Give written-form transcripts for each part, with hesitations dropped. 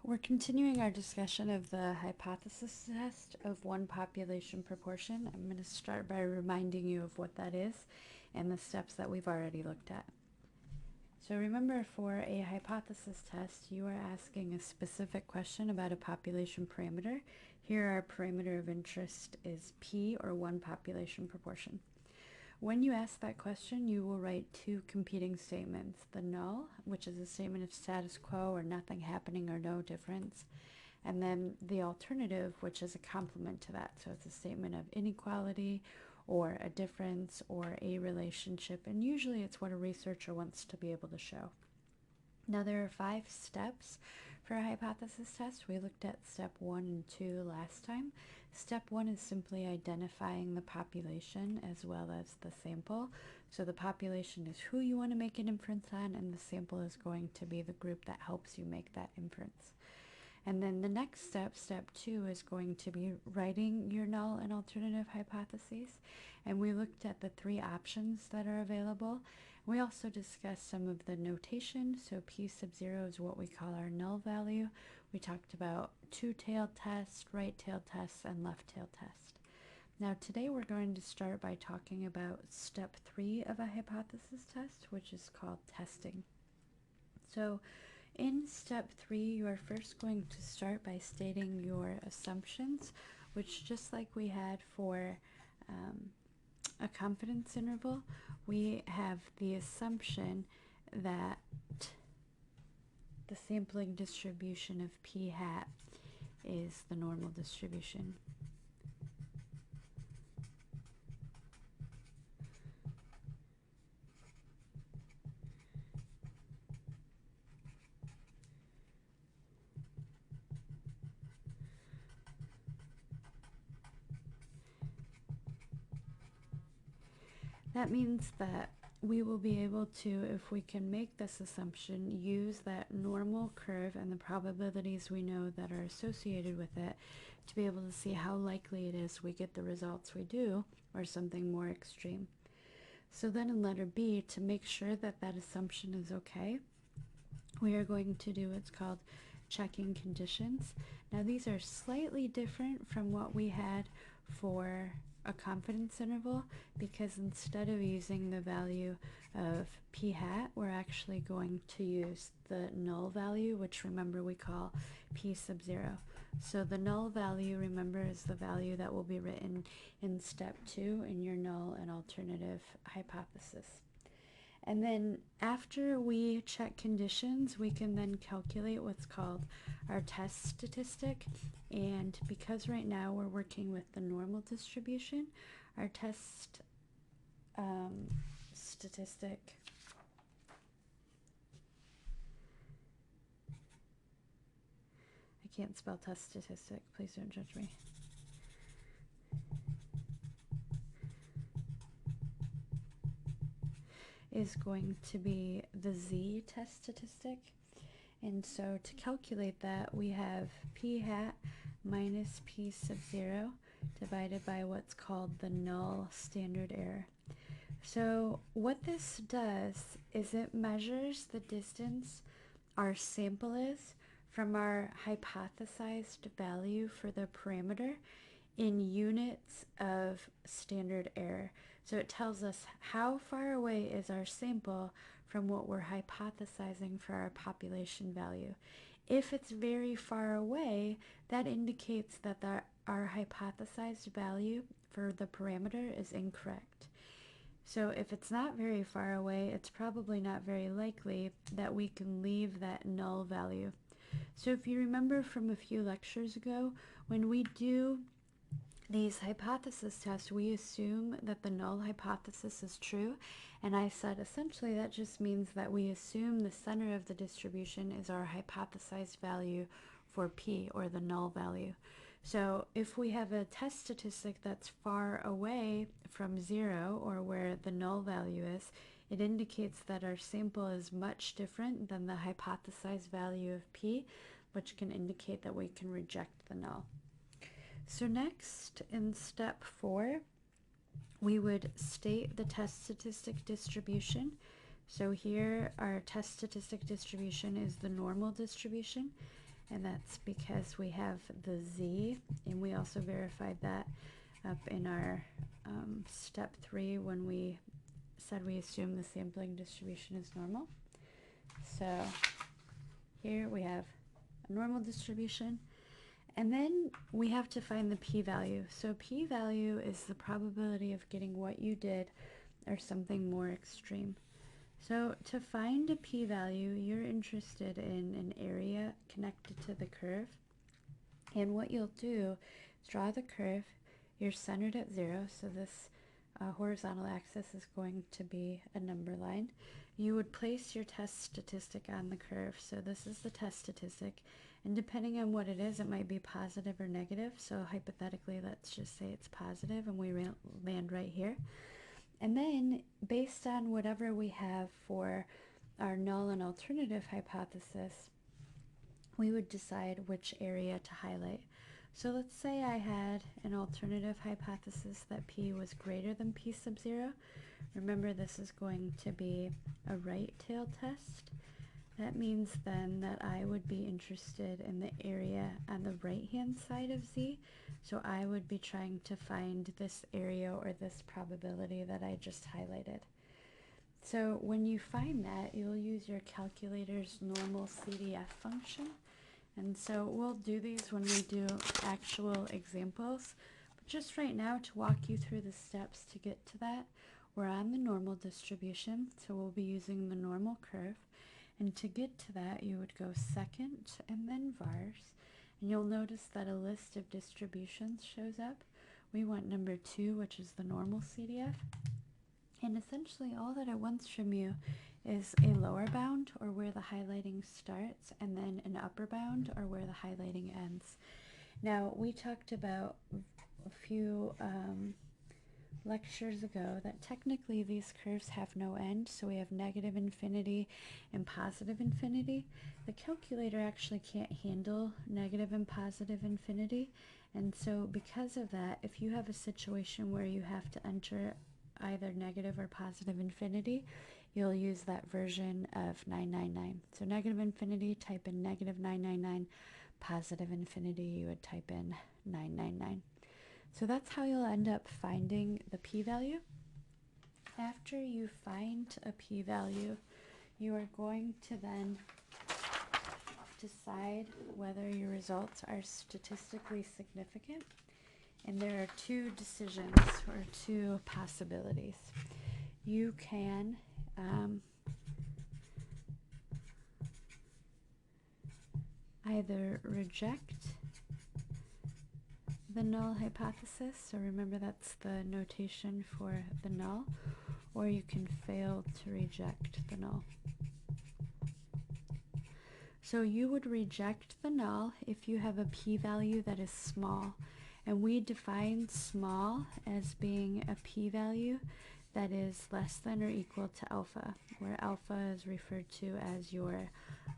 We're continuing our discussion of the hypothesis test of one population proportion. I'm going to start by reminding you of what that is and the steps that we've already looked at. So remember, for a hypothesis test, you are asking a specific question about a population parameter. Here our parameter of interest is P, or one population proportion. When you ask that question, you will write two competing statements. The null, which is a statement of status quo or nothing happening or no difference, and then the alternative, which is a complement to that. So it's a statement of inequality or a difference or a relationship, and usually it's what a researcher wants to be able to show. Now there are 5 steps for a hypothesis test. We looked at step 1 and 2 last time. Step 1 is simply identifying the population as well as the sample. So the population is who you want to make an inference on, and the sample is going to be the group that helps you make that inference. And then the next step, step 2, is going to be writing your null and alternative hypotheses. And we looked at the 3 options that are available. We also discussed some of the notation. So P sub 0 is what we call our null value. We talked about two-tailed test, right-tailed test, and left-tailed test. Now today we're going to start by talking about step 3 of a hypothesis test, which is called testing. So in step 3, you are first going to start by stating your assumptions, which, just like we had for a confidence interval, we have the assumption that the sampling distribution of p hat is the normal distribution. That means that we will be able to, if we can make this assumption, use that normal curve and the probabilities we know that are associated with it to be able to see how likely it is we get the results we do, or something more extreme. So then in letter B, to make sure that that assumption is okay, we are going to do what's called checking conditions. Now these are slightly different from what we had for a confidence interval, because instead of using the value of p hat, we're actually going to use the null value, which remember we call p sub 0. So the null value, remember, is the value that will be written in step 2 in your null and alternative hypothesis. And then after we check conditions, we can then calculate what's called our test statistic. And because right now we're working with the normal distribution, our test statistic I can't spell test statistic, please don't judge me. Is going to be the z test statistic. And so to calculate that, we have p hat minus p sub 0 divided by what's called the null standard error. So what this does is it measures the distance our sample is from our hypothesized value for the parameter in units of standard error. So it tells us how far away is our sample from what we're hypothesizing for our population value. If it's very far away, that indicates that our hypothesized value for the parameter is incorrect. So if it's not very far away, it's probably not very likely that we can leave that null value. So if you remember from a few lectures ago, when we do these hypothesis tests, we assume that the null hypothesis is true, and I said essentially that just means that we assume the center of the distribution is our hypothesized value for p, or the null value. So if we have a test statistic that's far away from 0, or where the null value is, it indicates that our sample is much different than the hypothesized value of p, which can indicate that we can reject the null. So next, in step 4, we would state the test statistic distribution. So here our test statistic distribution is the normal distribution, and that's because we have the z, and we also verified that up in our step 3 when we said we assume the sampling distribution is normal. So here we have a normal distribution, and then we have to find the p-value. So p-value is the probability of getting what you did or something more extreme. So to find a p-value, you're interested in an area connected to the curve, and what you'll do is draw the curve. You're centered at 0, so this horizontal axis is going to be a number line. You would place your test statistic on the curve. So this is the test statistic, and depending on what it is, it might be positive or negative. So hypothetically, let's just say it's positive, and we land right here. And then based on whatever we have for our null and alternative hypothesis, we would decide which area to highlight. So let's say I had an alternative hypothesis that p was greater than p sub 0. Remember, this is going to be a right tail test. That means then that I would be interested in the area on the right-hand side of z. So I would be trying to find this area or this probability that I just highlighted. So when you find that, you'll use your calculator's normal CDF function. And so we'll do these when we do actual examples. But just right now, to walk you through the steps to get to that, we're on the normal distribution, so we'll be using the normal curve. And to get to that, you would go second and then vars. And you'll notice that a list of distributions shows up. We want number 2, which is the normal CDF. And essentially all that it wants from you is a lower bound, or where the highlighting starts, and then an upper bound, or where the highlighting ends. Now, we talked about a few lectures ago that technically these curves have no end, so we have negative infinity and positive infinity. The calculator actually can't handle negative and positive infinity, and so because of that, if you have a situation where you have to enter either negative or positive infinity, you'll use that version of 999. So negative infinity, type in negative 999. Positive infinity, you would type in 999. So that's how you'll end up finding the p-value. After you find a p-value, you are going to then decide whether your results are statistically significant. And there are 2 decisions, or 2 possibilities. You can either reject the null hypothesis, so remember that's the notation for the null, or you can fail to reject the null. So you would reject the null if you have a p-value that is small, and we define small as being a p-value that is less than or equal to alpha, where alpha is referred to as your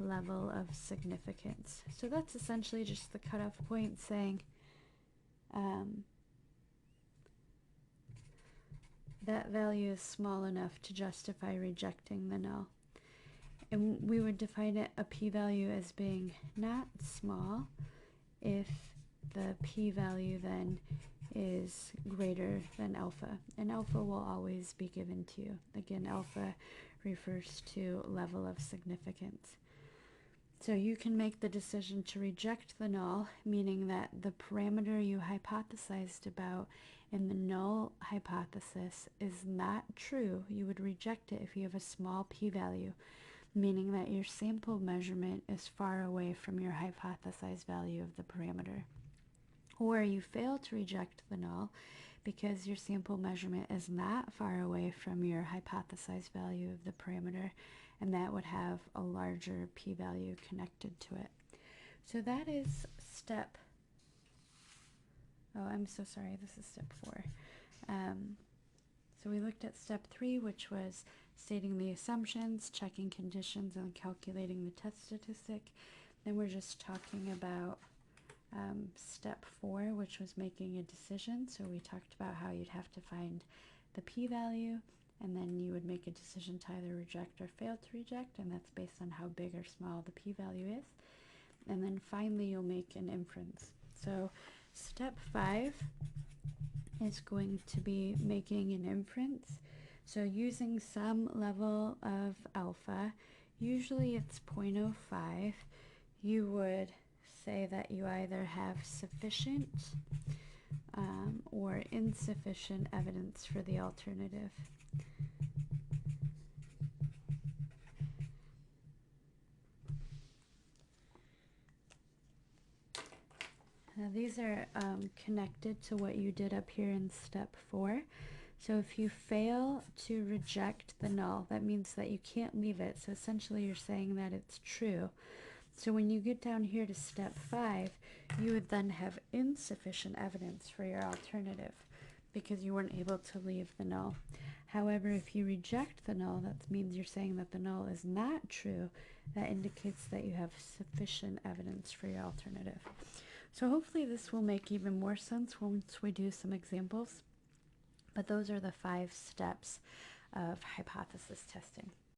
level of significance. So that's essentially just the cutoff point saying that value is small enough to justify rejecting the null. And we would define a p-value as being not small if the p-value then is greater than alpha. And alpha will always be given to you. Again, alpha refers to level of significance. So you can make the decision to reject the null, meaning that the parameter you hypothesized about in the null hypothesis is not true. You would reject it if you have a small p-value, meaning that your sample measurement is far away from your hypothesized value of the parameter. Or you fail to reject the null because your sample measurement is not far away from your hypothesized value of the parameter, and that would have a larger p-value connected to it. So that is step, oh, I'm so sorry, this is step 4. So we looked at step 3, which was stating the assumptions, checking conditions, and calculating the test statistic. Then we're just talking about step 4, which was making a decision. So we talked about how you'd have to find the p-value, and then you would make a decision to either reject or fail to reject, and that's based on how big or small the p-value is. and then finally you'll make an inference. So step 5 is going to be making an inference. So using some level of alpha, usually it's 0.05, you would say that you either have sufficient or insufficient evidence for the alternative. Now these are connected to what you did up here in step 4. So if you fail to reject the null, that means that you can't leave it. So essentially you're saying that it's true. So when you get down here to step 5, you would then have insufficient evidence for your alternative because you weren't able to leave the null. However, if you reject the null, that means you're saying that the null is not true. That indicates that you have sufficient evidence for your alternative. So hopefully this will make even more sense once we do some examples. But those are the 5 steps of hypothesis testing.